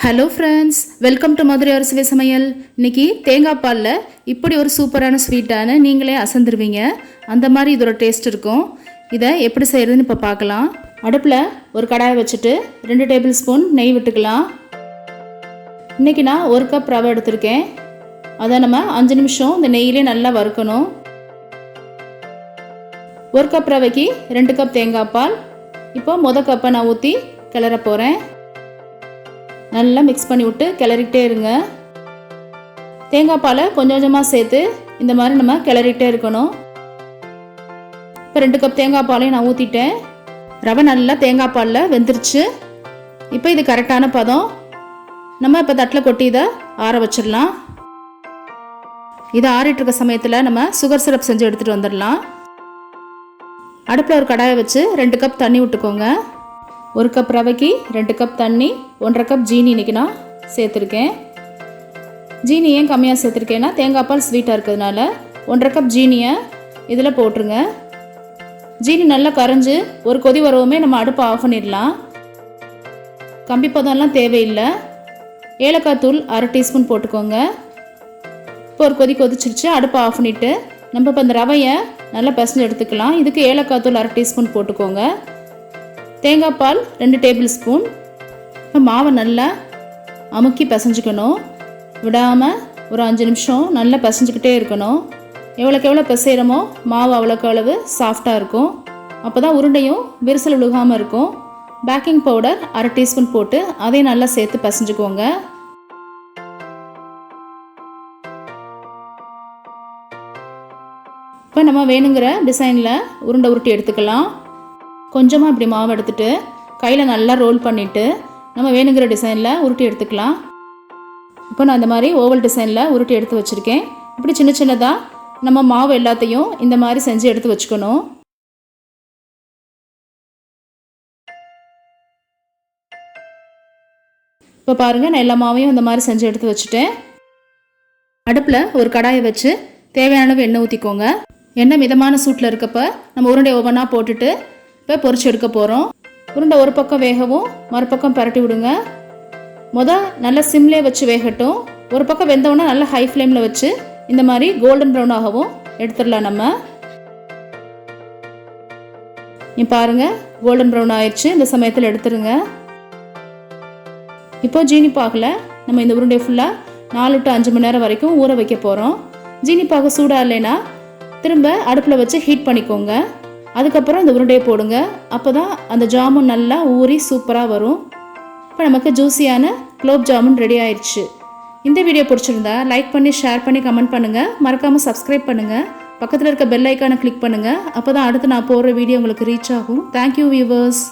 Hello friends, welcome to Madurai அரசுவை சமையல். இன்றைக்கி தேங்காய் பாலில் இப்படி ஒரு சூப்பரான ஸ்வீட்டான நீங்களே அசந்துருவீங்க. அந்த மாதிரி இதோட டேஸ்ட் இருக்கும். இதை எப்படி செய்கிறதுன்னு இப்போ பார்க்கலாம். அடுப்பில் ஒரு கடாயை வச்சுட்டு 2 டேபிள் ஸ்பூன் நெய் விட்டுக்கலாம். இன்றைக்கி நான் 1 கப் ரவை எடுத்திருக்கேன். அதை நம்ம 5 நிமிஷம் இந்த நெய்யிலே நல்லா வறுக்கணும். 1 கப் ரவைக்கு 2 கப் தேங்காய் பால். இப்போ மொதல் கப்பை நான் ஊற்றி கிளற போகிறேன். நல்லா மிக்ஸ் பண்ணி விட்டு கிளறிக்கிட்டே இருங்க. தேங்காய் பாலை கொஞ்சம் கொஞ்சமாக சேர்த்து இந்த மாதிரி நம்ம கிளறிக்கிட்டே இருக்கணும். இப்போ 2 கப் தேங்காய் பாலையும் நான் ஊற்றிட்டேன். ரவை நல்லா தேங்காய் பாலில் வெந்துருச்சு. இப்போ இது கரெக்டான பதம். நம்ம இப்போ தட்டில் கொட்டி இதை ஆற வச்சிடலாம். இதை ஆறிட்டு இருக்க சமயத்தில் நம்ம சுகர் சிரப் செஞ்சு எடுத்துகிட்டு வந்துடலாம். அடுப்பில் ஒரு கடாயை வச்சு 2 கப் தண்ணி விட்டுக்கோங்க. 1 கப் ரவைக்கு 2 கப் தண்ணி, 1.5 கப் ஜீனி இன்றைக்கி நான் சேர்த்துருக்கேன். ஜீனி ஏன் கம்மியாக சேர்த்துருக்கேன்னா தேங்காய் பால் ஸ்வீட்டாக இருக்கிறதுனால 1.5 கப் ஜீனியை இதில் போட்டுருங்க. ஜீனி நல்லா கரைஞ்சி ஒரு கொதி வரவுமே நம்ம அடுப்பை ஆஃப் பண்ணிடலாம். கம்பி பதம்லாம் தேவையில்லை. ஏலக்காய் தூள் 1/2 டீஸ்பூன் போட்டுக்கோங்க. இப்போ ஒரு கொதி கொதிச்சிருச்சு. அடுப்பை ஆஃப் பண்ணிவிட்டு நம்ம இப்போ இந்த ரவையை நல்லா பிசைஞ்சு எடுத்துக்கலாம். இதுக்கு ஏலக்காய் தூள் 1/2 டீஸ்பூன் போட்டுக்கோங்க. தேங்காய் பால் 2 டேபிள் ஸ்பூன். இப்போ மாவை நல்லா அமுக்கி பிசைஞ்சிக்கணும். விடாமல் ஒரு 5 நிமிஷம் நல்லா பிசைஞ்சிக்கிட்டே இருக்கணும். எவ்வளோக்கு எவ்வளோ பிசைகிறோமோ மாவு அவ்வளோக்கு அளவு சாஃப்டாக இருக்கும். அப்போ தான் உருண்டையும் விரிசல் விழுகாமல் இருக்கும். பேக்கிங் பவுடர் 1/2 டீஸ்பூன் போட்டு அதையும் நல்லா சேர்த்து பிசைஞ்சுக்கோங்க. இப்போ நம்ம வேணுங்கிற டிசைனில் உருண்டை உருட்டி எடுத்துக்கலாம். கொஞ்சமாக இப்படி மாவு எடுத்துகிட்டு கையில் நல்லா ரோல் பண்ணிவிட்டு நம்ம வேணுங்கிற டிசைனில் உருட்டி எடுத்துக்கலாம். இப்போ நான் இந்த மாதிரி ஓவல் டிசைனில் உருட்டி எடுத்து வச்சுருக்கேன். இப்படி சின்ன சின்னதாக நம்ம மாவு எல்லாத்தையும் இந்த மாதிரி செஞ்சு எடுத்து வச்சுக்கணும். இப்போ பாருங்கள், நான் எல்லா மாவையும் இந்த மாதிரி செஞ்சு எடுத்து வச்சுட்டேன். அடுப்பில் ஒரு கடாயை வச்சு தேவையான அளவு எண்ணெய் ஊற்றிக்கோங்க. எண்ணெய் மிதமான சூட்டில் இருக்கப்போ நம்ம உருண்டை ஒவ்வொன்றா போட்டுட்டு இப்போ பொரிச்சு எடுக்க போகிறோம். உருண்டை ஒரு பக்கம் வேகவும் மறுபக்கம் பரட்டி விடுங்க. நல்லா சிம்லே வச்சு வேகட்டும். ஒரு பக்கம் வெந்தவுடனே நல்லா ஹை ஃப்ளேமில் வச்சு இந்த மாதிரி கோல்டன் ப்ரௌன் ஆகவும் எடுத்துடலாம். நம்ம பாருங்கள், கோல்டன் ப்ரௌன் ஆயிடுச்சு. இந்த சமயத்தில் எடுத்துருங்க. இப்போ ஜீனி பாகில் நம்ம இந்த உருண்டை ஃபுல்லாக 4 to 5 மணி நேரம் வரைக்கும் ஊற வைக்க போகிறோம். ஜீனி பாகு சூடாக இல்லைன்னா திரும்ப அடுப்பில் வச்சு ஹீட் பண்ணிக்கோங்க. அதுக்கப்புறம் இந்த உருண்டையை போடுங்க. அப்போ தான் அந்த ஜாமுன் நல்லா ஊறி சூப்பராக வரும். இப்போ நமக்கு ஜூஸியான குலோப் ஜாமுன் ரெடி ஆயிடுச்சு. இந்த வீடியோ பிடிச்சிருந்தா லைக் பண்ணி, ஷேர் பண்ணி, கமெண்ட் பண்ணுங்கள். மறக்காமல் சப்ஸ்கிரைப் பண்ணுங்கள். பக்கத்தில் இருக்க பெல் ஐக்கானை கிளிக் பண்ணுங்கள். அப்போ தான் அடுத்து நான் போடுற வீடியோ உங்களுக்கு ரீச் ஆகும். Thank you viewers.